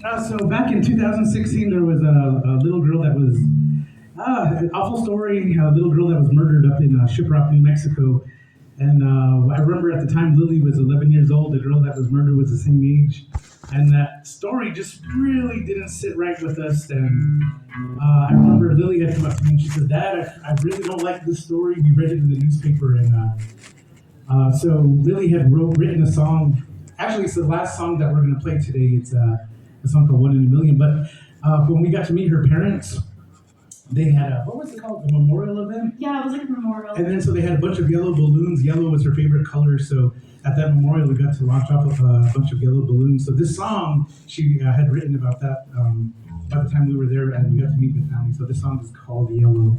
So back in 2016, there was a little girl that was an awful story. A little girl that was murdered up in Shiprock, New Mexico, and I remember at the time Lily was 11 years old. The girl that was murdered was the same age, and that story just really didn't sit right with us. And I remember Lily had come up to me and she said, "Dad, I really don't like this story. We read it in the newspaper, and so Lily had written a song. Actually, it's the last song that we're going to play today. It's a song called 1 in a Million. But when we got to meet her parents, they had what was it called? A memorial event? Yeah, it was like a memorial. And then so they had a bunch of yellow balloons. Yellow was her favorite color. So at that memorial, we got to launch off of a bunch of yellow balloons. So this song she had written about that by the time we were there and we got to meet the family. So this song is called Yellow.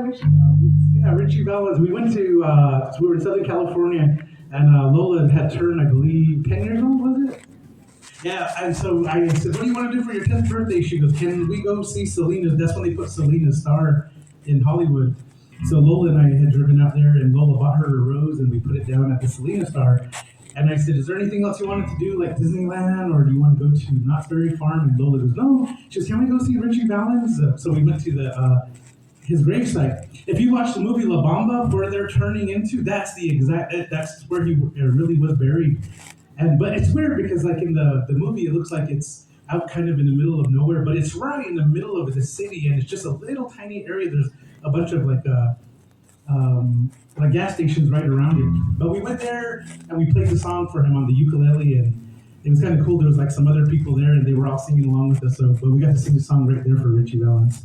Richie Valens. Yeah, Richie Valens. We went to, we were in Southern California, and Lola had turned, I believe, 10 years old, was it? Yeah, and so I said, what do you want to do for your 10th birthday? She goes, can we go see Selena's? That's when they put Selena's Star in Hollywood. So Lola and I had driven out there, and Lola bought her a rose, and we put it down at the Selena Star. And I said, is there anything else you wanted to do, like Disneyland, or do you want to go to Knott's Berry Farm? And Lola goes, no. She goes, can we go see Richie Valens? So we went to the his gravesite. If you watch the movie La Bamba, where they're turning into, that's the exact, that's where he really was buried. But it's weird because like in the movie, it looks like it's out kind of in the middle of nowhere, but it's right in the middle of the city, and it's just a little tiny area. There's a bunch of like gas stations right around it. But we went there and we played the song for him on the ukulele, and it was kind of cool. There was like some other people there, and they were all singing along with us. So, but we got to sing the song right there for Richie Valens.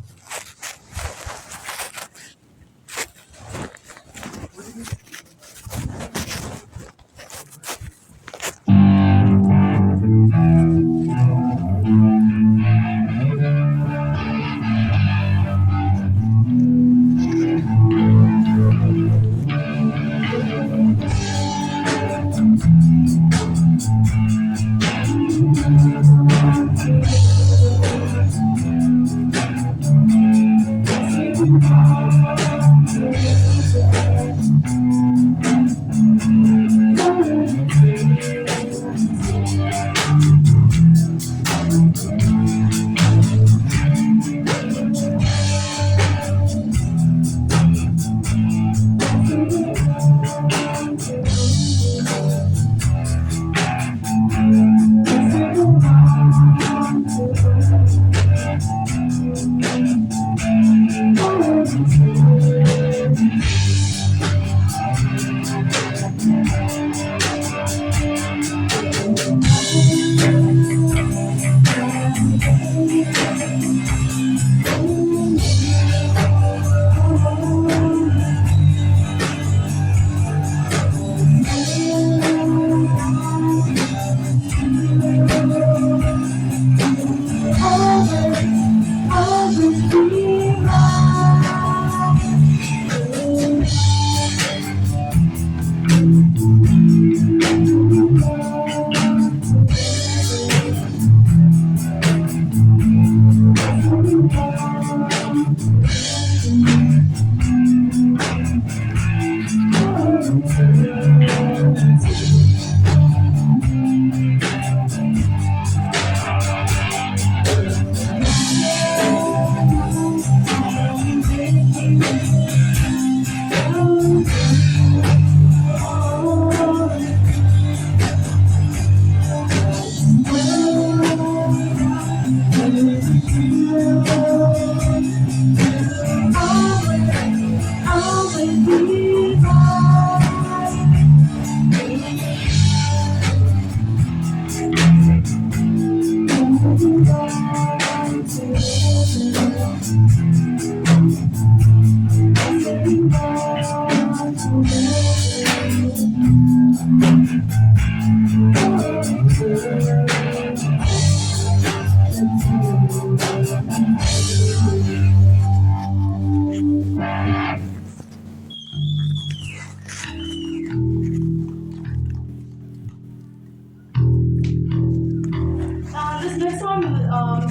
This next song is a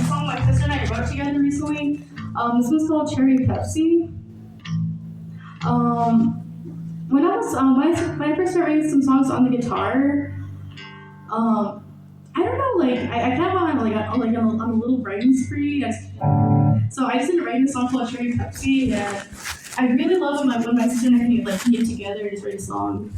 song my sister and I wrote together recently. This one's called Cherry Pepsi. When I first started writing some songs on the guitar, I don't know, like I kind of went on a little writing spree. So I just ended up writing a song called Cherry Pepsi, and I really love when my sister and I can get together and just write a song.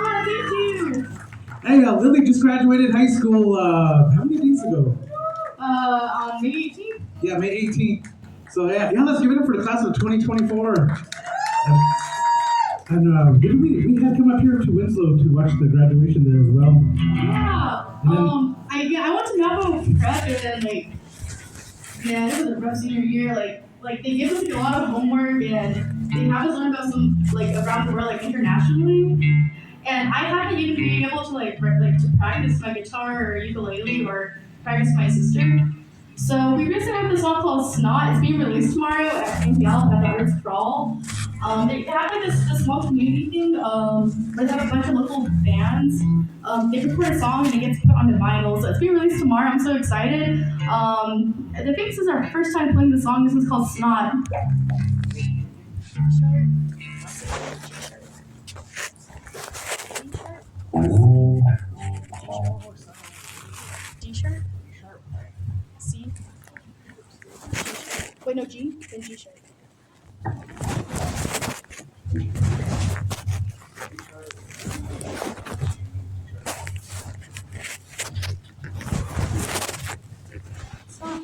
Ah, thank you. Hey, Lily just graduated high school, how many days ago? On May 18th. Yeah, May 18th. So yeah, let's give it up for the class of 2024. And didn't we had come up here to Winslow to watch the graduation there as well. Yeah. And then- I went to Navajo Prep and then it was a rough senior year. Like they give us a lot of homework and they have us learn about some around the world internationally. And I haven't even been able to to practice my guitar or ukulele or practice my sister. So we recently have this song called Snot. It's being released tomorrow at NPL at the Arts Crawl. They have this small community thing where they have a bunch of local bands. They record a song and it gets put on the vinyl. So it's being released tomorrow. I'm so excited. I think this is our first time playing the song. This one's called Snot. D sharp, C, wait no G, then G sharp. Stop.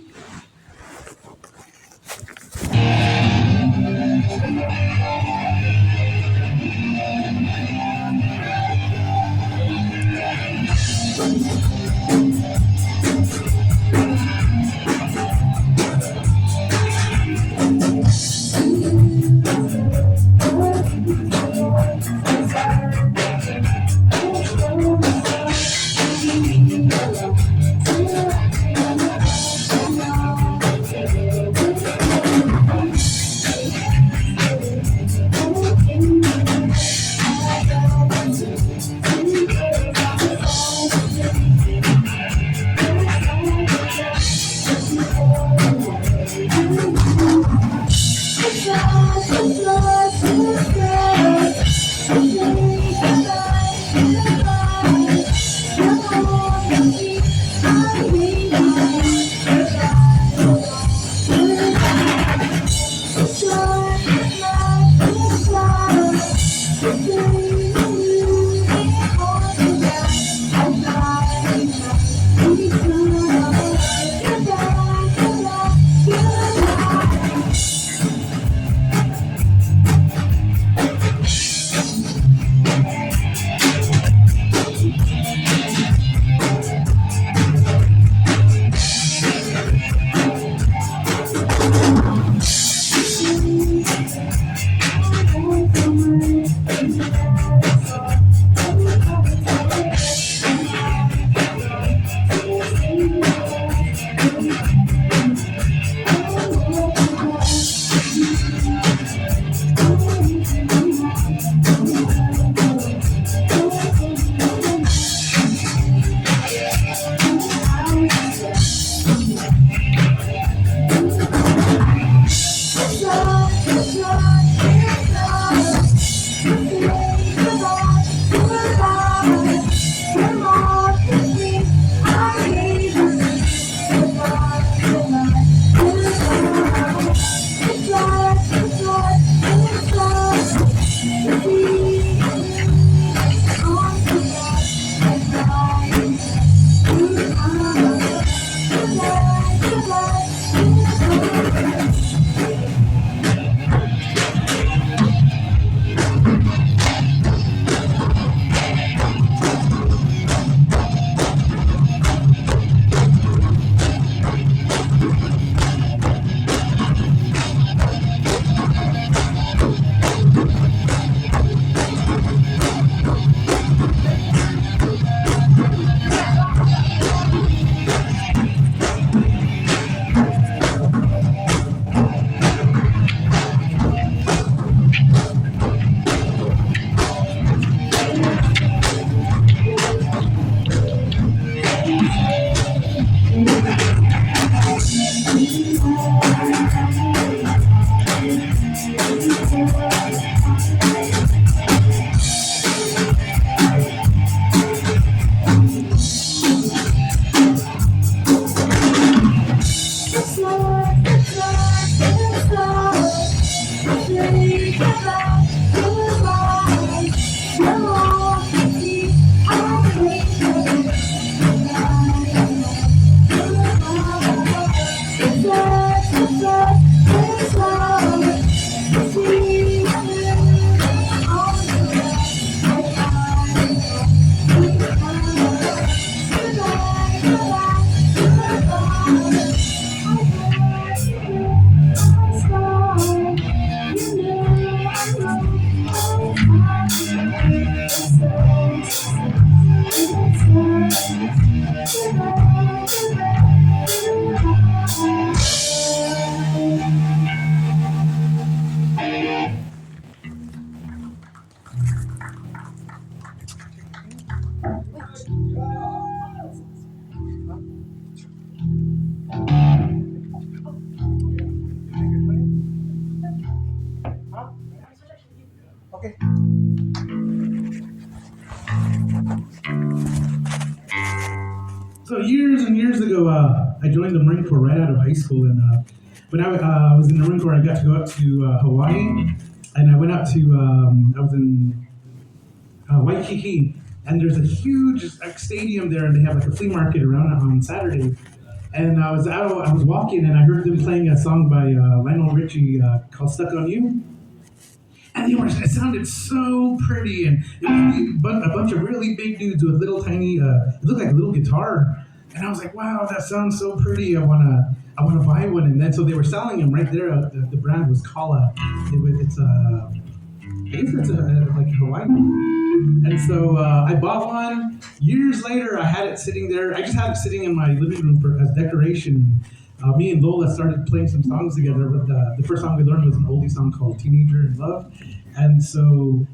Okay. So years and years ago, I joined the Marine Corps right out of high school, and when I was in the Marine Corps, I got to go up to Hawaii, and I went out to I was in Waikiki, and there's a huge stadium there, and they have like a flea market around it on Saturday. And I was walking, and I heard them playing a song by Lionel Richie called "Stuck on You." And it sounded so pretty, and it was a bunch of really big dudes with little tiny, it looked like a little guitar. And I was like, wow, that sounds so pretty. I wanna buy one. And then so they were selling them right there. The brand was Kala. I guess it's like Hawaii. And so I bought one. Years later, I had it sitting there. I just had it sitting in my living room as decoration. Me and Lola started playing some songs together. But the first song we learned was an oldie song called "Teenager in Love." And so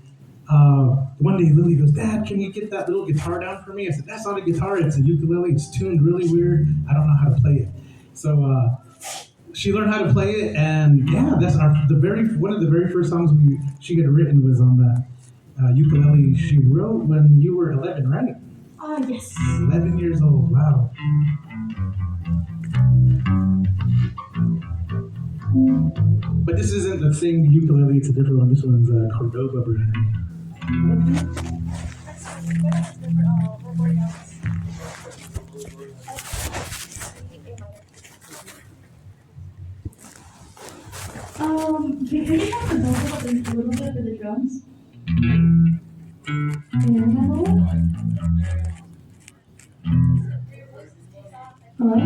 one day Lily goes, "Dad, can you get that little guitar down for me?" I said, "That's not a guitar. It's a ukulele. It's tuned really weird. I don't know how to play it." So she learned how to play it, and yeah, that's one of the very first songs she had written was on that ukulele she wrote when you were 11, right? Yes. 11 years old. Wow. But this isn't the same ukulele, it's a different one. This one's a Cordoba brand. Can you have the vocal a little bit for the drums? And hello? Hello?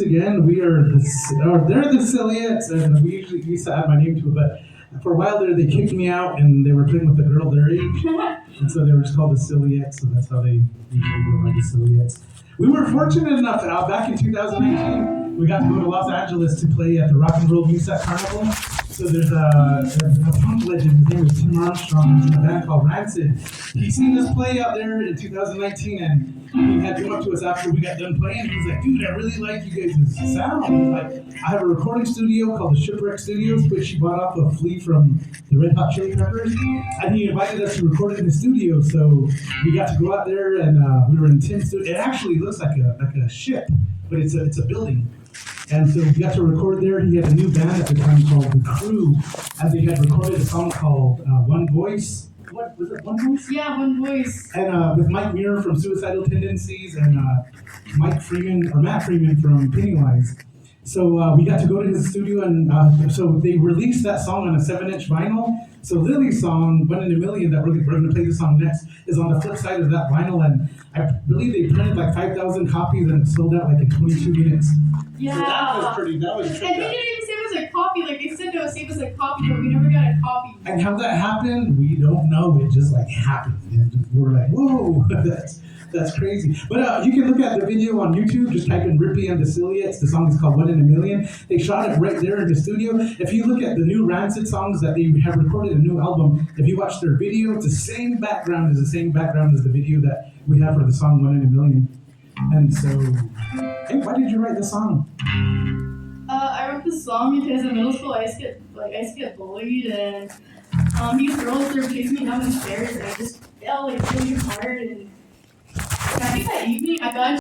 again. We are they're the Sillyettes, and we usually used to add my name to it, but for a while there, they kicked me out, and they were playing with a girl their age, and so they were just called the Sillyettes, so that's how they usually go by the Sillyettes. We were fortunate enough, back in 2019, we got to go to Los Angeles to play at the Rock and Roll Music Carnival. So there's a punk legend, his name is Tim Armstrong, he's in a band called Rancid. He seen us play out there in 2019, and he had come up to us after we got done playing. He was like, dude, I really like you guys' sound. He's like, I have a recording studio called the Shipwreck Studios, which he bought off a flea from the Red Hot Chili Peppers. And he invited us to record it in the studio. So we got to go out there, and we were in Tim's studio. It actually looks like a ship, but it's a building. And so we got to record there. He had a new band at the time called The Crew, and they had recorded a song called One Voice. What was it, One Voice? Yeah, One Voice. And with Mike Muir from Suicidal Tendencies and Matt Freeman from Pennywise. So we got to go to his studio, and so they released that song on a 7-inch vinyl. So Lily's song, One in a Million, that we're going to play the song next, is on the flip side of that vinyl, and I believe they printed like 5,000 copies and it sold out like in 22 minutes. Yeah. So that was pretty, that was And they didn't even save us a copy. Like, they said they would save us a copy, but we never got a copy. And how that happened, we don't know. It just like happened. And we're like, whoa, that's crazy. But you can look at the video on YouTube. Just type in Rippy and the Sillyettes. The song is called One in a Million. They shot it right there in the studio. If you look at the new Rancid songs that they have recorded, a new album, if you watch their video, it's the same background as the video that we have for the song One in a Million. And so, hey, why did you write this song? I wrote this song because in middle school I used to get bullied, and these girls were chasing me down the stairs, and I just felt like really hard. And I think that evening I got